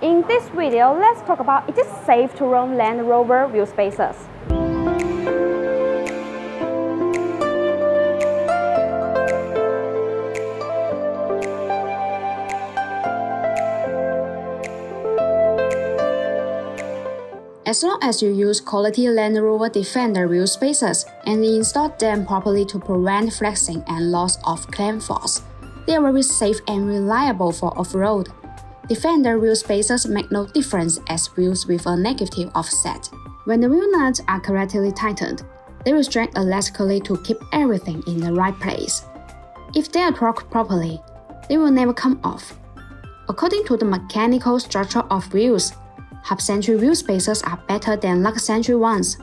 In this video, let's talk about it is safe to run Land Rover wheel spacers. As long as you use quality Land Rover Defender wheel spacers and install them properly to prevent flexing and loss of clamp force, they are very safe and reliable for off-road. Defender wheel spacers make no difference as wheels with a negative offset. When the wheel nuts are correctly tightened, they will strengthen elastically to keep everything in the right place. If they are torqued properly, they will never come off. According to the mechanical structure of wheels, half-century wheel spacers are better than lug-century ones.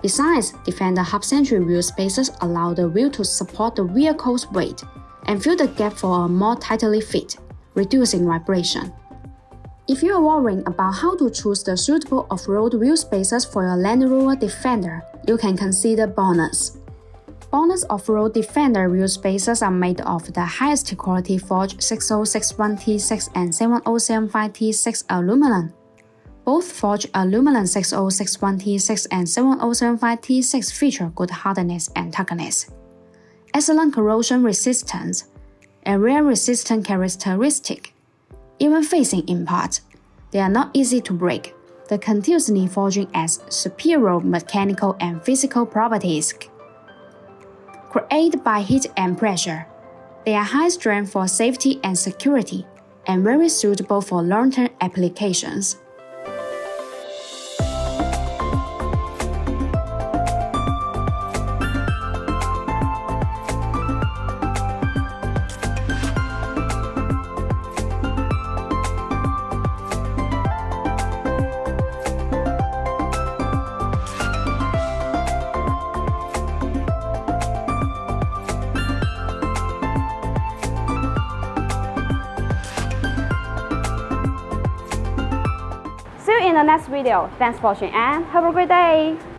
Besides, Defender half-century wheel spacers allow the wheel to support the vehicle's weight and fill the gap for a more tightly fit, reducing vibration. If you are worrying about how to choose the suitable off-road wheel spacers for your Land Rover Defender, you can consider Bonus. Bonus off-road Defender wheel spacers are made of the highest quality forged 6061T6 and 7075T6 aluminum. Both forged aluminum 6061T6 and 7075T6 feature good hardness and toughness, excellent corrosion resistance, and wear resistant characteristic. Even facing in parts, they are not easy to break. The continuously forging has superior mechanical and physical properties created by heat and pressure. They are high strength for safety and security, and very suitable for long-term applications. See you in the next video. Thanks for watching and have a great day!